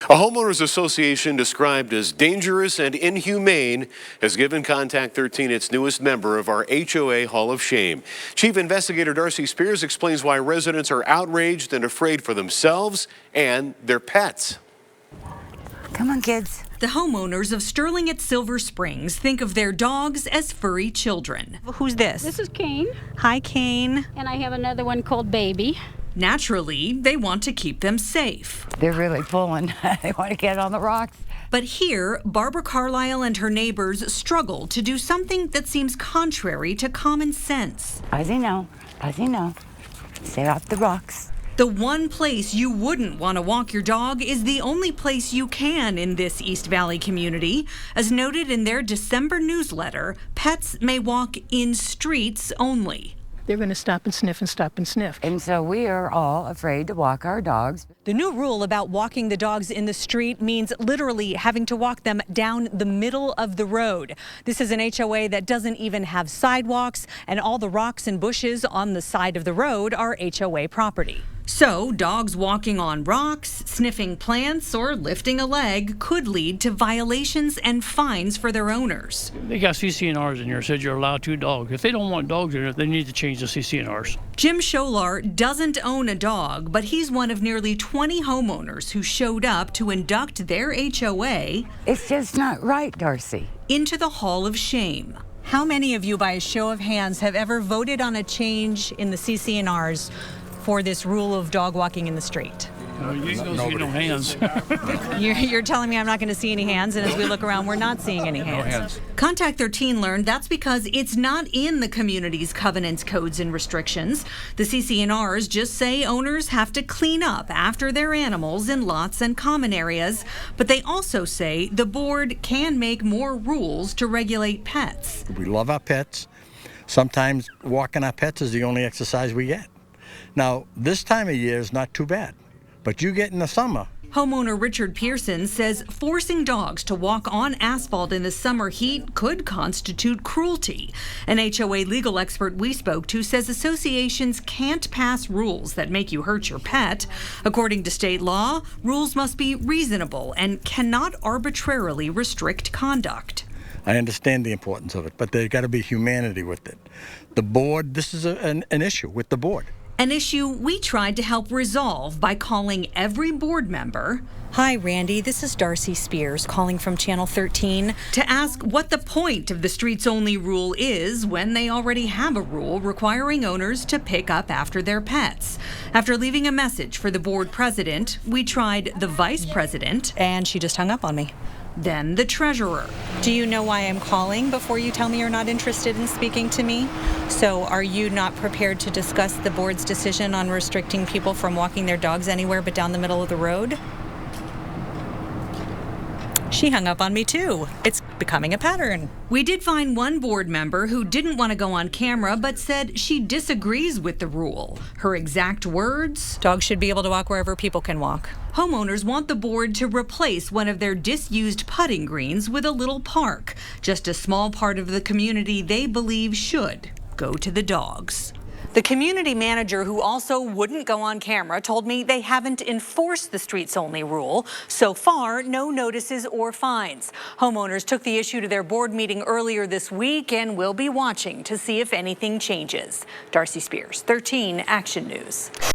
A homeowners association described as dangerous and inhumane has given Contact 13 its newest member of our HOA Hall of Shame. Chief Investigator Darcy Spears explains why residents are outraged and afraid for themselves and their pets. Come on, kids. The homeowners of Sterling at Silver Springs think of their dogs as furry children. Who's this? This is Kane, Hi, Kane. and I have another one called Baby. Naturally, they want to keep them safe. They're really pulling. They want to get on the rocks. But here, Barbara Carlisle and her neighbors struggle to do something that seems contrary to common sense. As you know. Stay off the rocks. The one place you wouldn't want to walk your dog is the only place you can in this East Valley community. As noted in their December newsletter, pets may walk in streets only. They're going to stop and sniff and stop and sniff. And so we are all afraid to walk our dogs. The new rule about walking the dogs in the street means literally having to walk them down the middle of the road. This is an HOA that doesn't even have sidewalks, and all the rocks and bushes on the side of the road are HOA property. So, dogs walking on rocks, sniffing plants, or lifting a leg could lead to violations and fines for their owners. They got CCNRs in here, said you're allowed 2 dogs. If they don't want dogs in there, they need to change the CCNRs. Jim Scholar doesn't own a dog, but he's one of nearly 20 homeowners who showed up to induct their HOA It's just not right, Darcy. into the Hall of Shame. How many of you, by a show of hands, have ever voted on a change in the CCNRs for this rule of dog walking in the street? You don't see no hands. You're telling me I'm not going to see any hands, and as we look around, we're not seeing any hands. Contact 13 learned that's because it's not in the community's covenants, codes, and restrictions. The CCNRs just say owners have to clean up after their animals in lots and common areas, but they also say the board can make more rules to regulate pets. We love our pets. Sometimes walking our pets is the only exercise we get. Now, this time of year is not too bad, but you get in the summer. Homeowner Richard Pearson says forcing dogs to walk on asphalt in the summer heat could constitute cruelty. An HOA legal expert we spoke to says associations can't pass rules that make you hurt your pet. According to state law, rules must be reasonable and cannot arbitrarily restrict conduct. I understand the importance of it, but there's got to be humanity with it. The board, this is an issue with the board. An issue we tried to help resolve by calling every board member. Hi, Randy. This is Darcy Spears calling from Channel 13 to ask what the point of the streets only rule is when they already have a rule requiring owners to pick up after their pets. After leaving a message for the board president, we tried the vice president, and she just hung up on me. Then the treasurer. Do you know why I'm calling before you tell me you're not interested in speaking to me? So are you not prepared to discuss the board's decision on restricting people from walking their dogs anywhere but down the middle of the road? She hung up on me too. It's becoming a pattern. We did find one board member who didn't want to go on camera but said she disagrees with the rule. Her exact words: dogs should be able to walk wherever people can walk. Homeowners want the board to replace one of their disused putting greens with a little park. Just a small part of the community they believe should go to the dogs. The community manager, who also wouldn't go on camera, told me they haven't enforced the streets only rule. So far, no notices or fines. Homeowners took the issue to their board meeting earlier this week and will be watching to see if anything changes. Darcy Spears, 13 Action News.